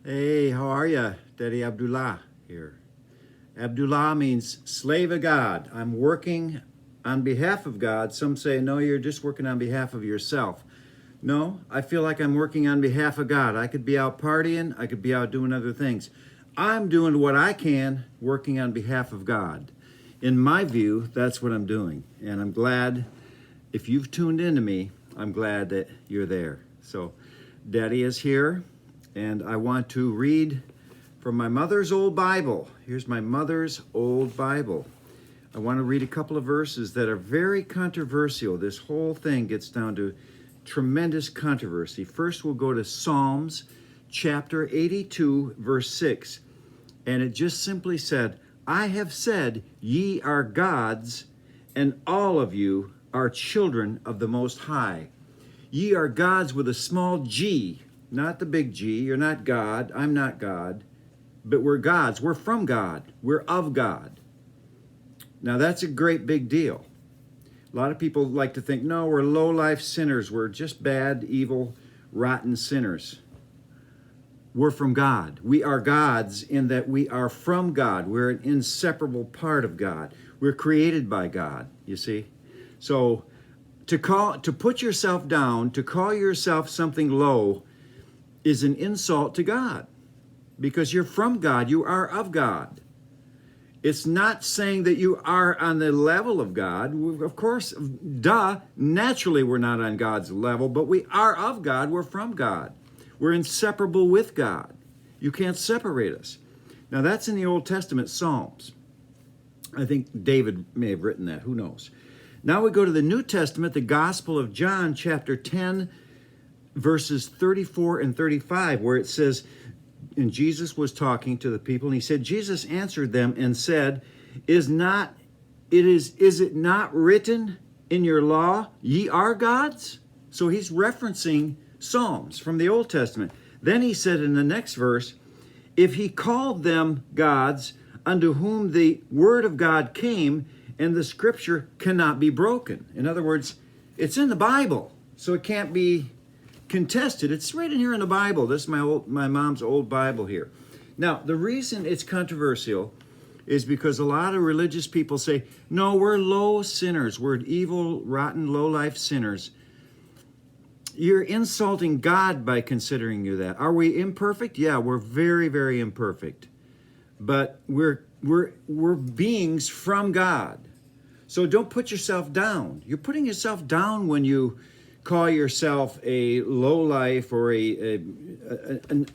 Hey, how are you? Daddy Abdullah here. Abdullah means slave of God. I'm working on behalf of God. Some say, no, you're just working on behalf of yourself. No, I feel like I'm working on behalf of God. I could be out partying, I could be out doing other things. I'm doing what I can, working on behalf of God. In my view, that's what I'm doing. And I'm glad if you've tuned into me, I'm glad that you're there. So, Daddy is here, and I want to read from my mother's old Bible. Here's my mother's old Bible. I want to read a couple of verses that are very controversial. This whole thing gets down to tremendous controversy. First, we'll go to Psalms chapter 82, verse 6. And it just simply said, I have said, ye are gods, and all of you are children of the Most High. Ye are gods with a small g, not the big G. You're not God. I'm not God. But we're gods. We're from God. We're of God. Now, that's a great big deal. A lot of people like to think, no, we're low-life sinners. We're just bad, evil, rotten sinners. We're from God. We are gods in that we are from God. We're an inseparable part of God. We're created by God, you see? So to put yourself down, to call yourself something low is an insult to God because you're from God. You are of God. It's not saying that you are on the level of God. Of course, duh, naturally we're not on God's level, but we are of God. We're from God. We're inseparable with God. You can't separate us. Now, that's in the Old Testament Psalms. I think David may have written that. Who knows? Now we go to the New Testament, the Gospel of John, chapter 10, verses 34 and 35, where it says, and Jesus was talking to the people, and he said, Jesus answered them and said, is it not written in your law, ye are gods? So he's referencing Psalms from the Old Testament. Then he said in the next verse, if he called them gods, unto whom the word of God came, and the scripture cannot be broken. In other words, it's in the Bible, so it can't be contested. It's right in here in the Bible. This is my mom's old Bible here. Now, the reason it's controversial is because a lot of religious people say, no, we're low sinners. We're evil, rotten, low-life sinners. You're insulting God by considering you that. Are we imperfect? Yeah, we're very, very imperfect. But we're beings from God. So don't put yourself down. You're putting yourself down when you call yourself a low life or an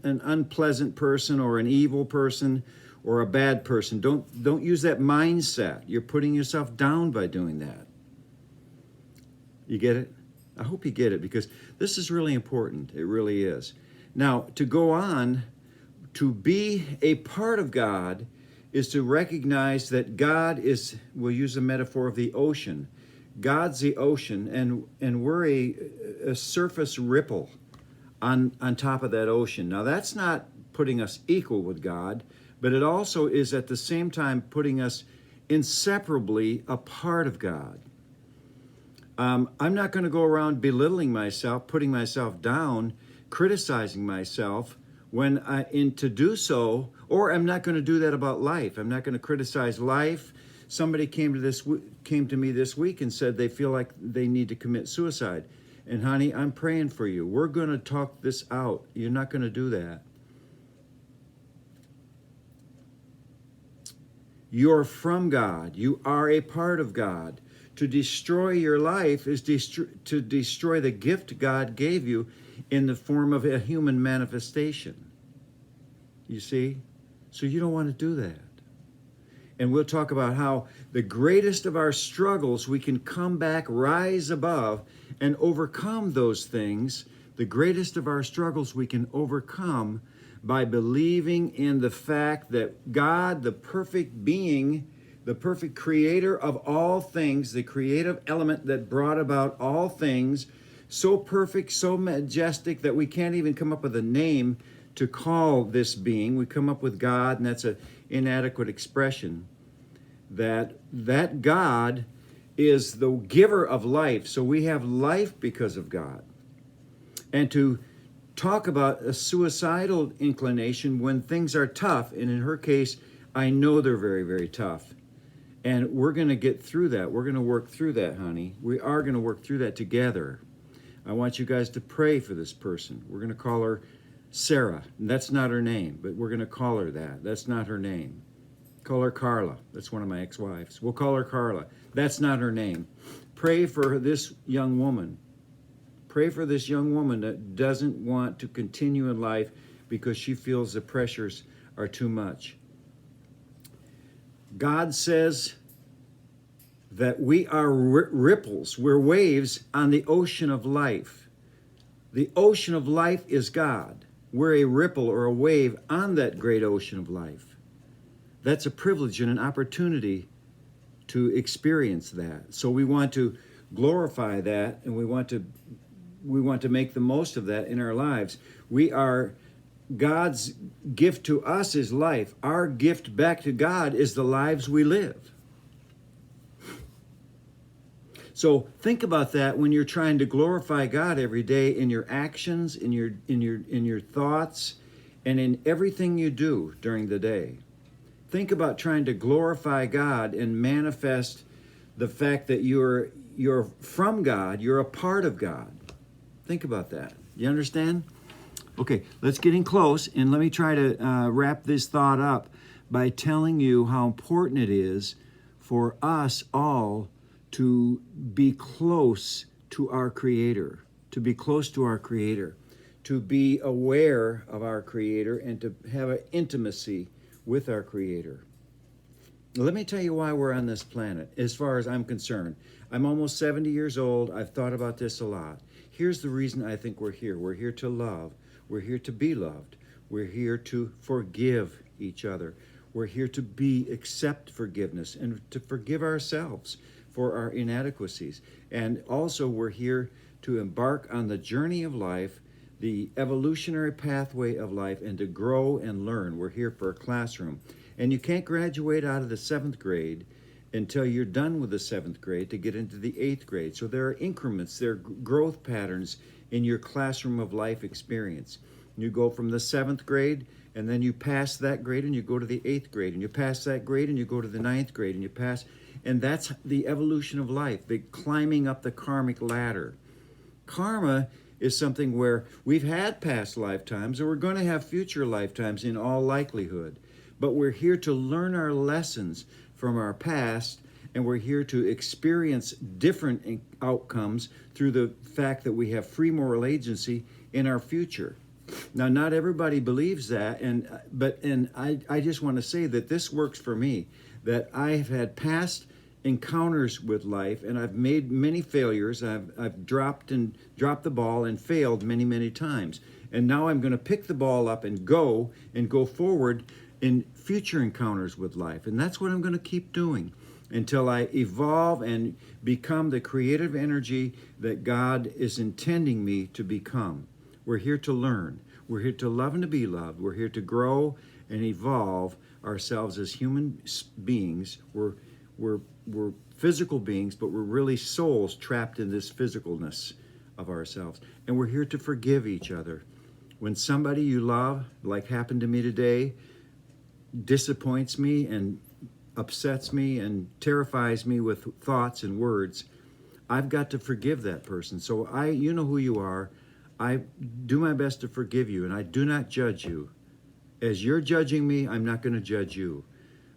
unpleasant person or an evil person or a bad person. Don't use that mindset. You're putting yourself down by doing that. You get it? I hope you get it because this is really important. It really is. Now, to go on, to be a part of God is to recognize that God is, we'll use a metaphor of the ocean. God's the ocean, and we're a surface ripple on top of that ocean. Now, that's not putting us equal with God, but it also is at the same time putting us inseparably a part of God. I'm not going to go around belittling myself, putting myself down, criticizing myself to do so, or I'm not going to do that about life. I'm not going to criticize life. Somebody came to me this week and said they feel like they need to commit suicide. And honey, I'm praying for you. We're going to talk this out. You're not going to do that. You're from God. You are a part of God. To destroy your life is to destroy the gift God gave you in the form of a human manifestation. You see? So you don't want to do that. And we'll talk about how the greatest of our struggles, we can come back, rise above, and overcome those things. The greatest of our struggles we can overcome by believing in the fact that God, the perfect being, the perfect creator of all things, the creative element that brought about all things, so perfect, so majestic that we can't even come up with a name to call this being. We come up with God, and that's an inadequate expression. That God is the giver of life, so we have life because of God. And to talk about a suicidal inclination when things are tough. And in her case, I know they're very, very tough. And we're going to get through that. We're going to work through that, honey. We are going to work through that together. I want you guys to pray for this person. We're going to call her Sarah. And that's not her name, but we're going to call her that. That's not her name. Call her Carla. That's one of my ex-wives. We'll call her Carla. That's not her name. Pray for this young woman. Pray for this young woman that doesn't want to continue in life because she feels the pressures are too much. God says that we are ripples, we're waves on the ocean of life. The ocean of life is God. We're a ripple or a wave on that great ocean of life. That's a privilege and an opportunity to experience that. So we want to glorify that, and we want to make the most of that in our lives. We are God's gift to us is life. Our gift back to God is the lives we live. So think about that when you're trying to glorify God every day in your actions, in your thoughts, and in everything you do during the day. Think about trying to glorify God and manifest the fact that you're from God, you're a part of God. Think about that. You understand? Okay, let's get in close, and let me try to wrap this thought up by telling you how important it is for us all to be close to our Creator, to be close to our Creator, to be aware of our Creator, and to have an intimacy with our Creator. Let me tell you why we're on this planet, as far as I'm concerned. I'm almost 70 years old. I've thought about this a lot. Here's the reason I think we're here. We're here to love. We're here to be loved. We're here to forgive each other. We're here to accept forgiveness and to forgive ourselves for our inadequacies. And also we're here to embark on the journey of life, the evolutionary pathway of life, and to grow and learn. We're here for a classroom. And you can't graduate out of the 7th grade until you're done with the 7th grade to get into the 8th grade. So there are increments, there are growth patterns in your classroom of life experience. You go from the 7th grade, and then you pass that grade and you go to the 8th grade, and you pass that grade and you go to the 9th grade, and you pass, and that's the evolution of life, the climbing up the karmic ladder. Karma is something where we've had past lifetimes, or we're going to have future lifetimes in all likelihood. But we're here to learn our lessons from our past, and we're here to experience different outcomes through the fact that we have free moral agency in our future. Now, not everybody believes that, but I just want to say that this works for me, that I have had past encounters with life, and I've made many failures. I've dropped the ball and failed many, many times. And now I'm going to pick the ball up and go forward in future encounters with life. And that's what I'm going to keep doing until I evolve and become the creative energy that God is intending me to become. We're here to learn. We're here to love and to be loved. We're here to grow and evolve ourselves as human beings. We're physical beings, but we're really souls trapped in this physicalness of ourselves. And we're here to forgive each other. When somebody you love, like happened to me today, disappoints me and upsets me and terrifies me with thoughts and words, I've got to forgive that person. So you know who you are. I do my best to forgive you, and I do not judge you. As you're judging me, I'm not going to judge you.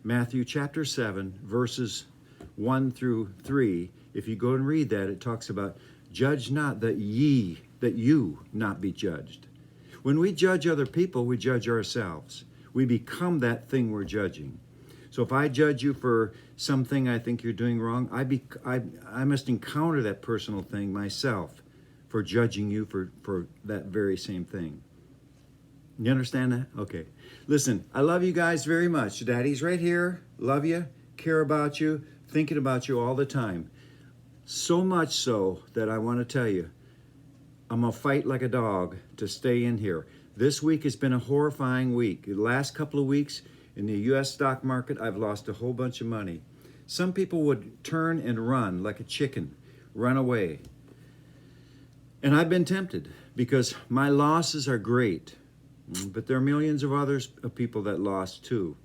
Matthew chapter 7, verses 1 through 3, if you go and read that, it talks about, judge not that you not be judged. When we judge other people, we judge ourselves. We become that thing we're judging. So if I judge you for something I think you're doing wrong, I must encounter that personal thing myself for judging you for that very same thing. You understand that? Okay. Listen, I love you guys very much. Daddy's right here. Love you. Care about you. Thinking about you all the time. So much so that I want to tell you, I'm going to fight like a dog to stay in here. This week has been a horrifying week. The last couple of weeks in the U.S. stock market, I've lost a whole bunch of money. Some people would turn and run like a chicken, run away. And I've been tempted because my losses are great, but there are millions of others of people that lost too.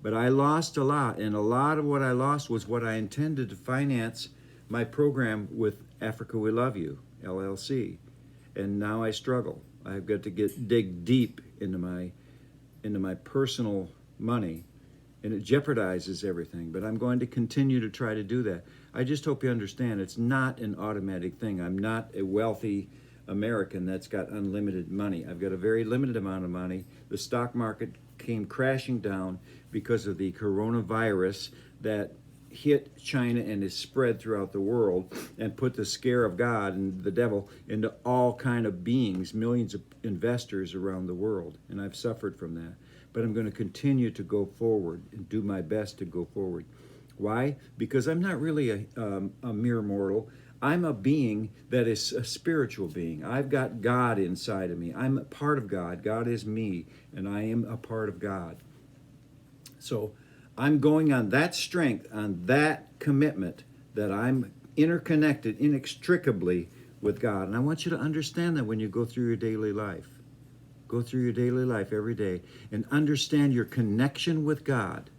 But I lost a lot, and a lot of what I lost was what I intended to finance my program with Africa We Love You, LLC. And now I struggle. I've got to dig deep into my personal money, and it jeopardizes everything. But I'm going to continue to try to do that. I just hope you understand it's not an automatic thing. I'm not a wealthy American that's got unlimited money. I've got a very limited amount of money. The stock market came crashing down because of the coronavirus that hit China and is spread throughout the world and put the scare of God and the devil into all kind of beings, millions of investors around the world. And I've suffered from that. But I'm going to continue to go forward and do my best to go forward. Why? Because I'm not really a mere mortal. I'm a being that is a spiritual being. I've got God inside of me. I'm a part of God. God is me, and I am a part of God. So I'm going on that strength, on that commitment that I'm interconnected inextricably with God. And I want you to understand that when you go through your daily life. Go through your daily life every day and understand your connection with God,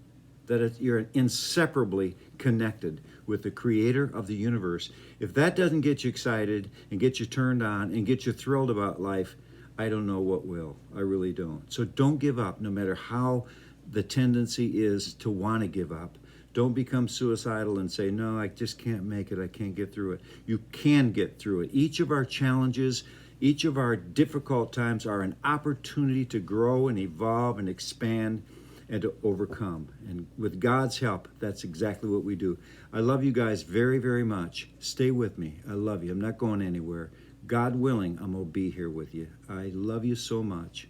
that you're inseparably connected with the creator of the universe. If that doesn't get you excited and get you turned on and get you thrilled about life, I don't know what will. I really don't. So don't give up, no matter how the tendency is to want to give up. Don't become suicidal and say, no, I just can't make it. I can't get through it. You can get through it. Each of our challenges, each of our difficult times are an opportunity to grow and evolve and expand and to overcome. And with God's help, that's exactly what we do. I love you guys very, very much. Stay with me. I love you. I'm not going anywhere. God willing, I'm going to be here with you. I love you so much.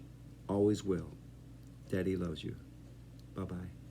Always will. Daddy loves you. Bye-bye.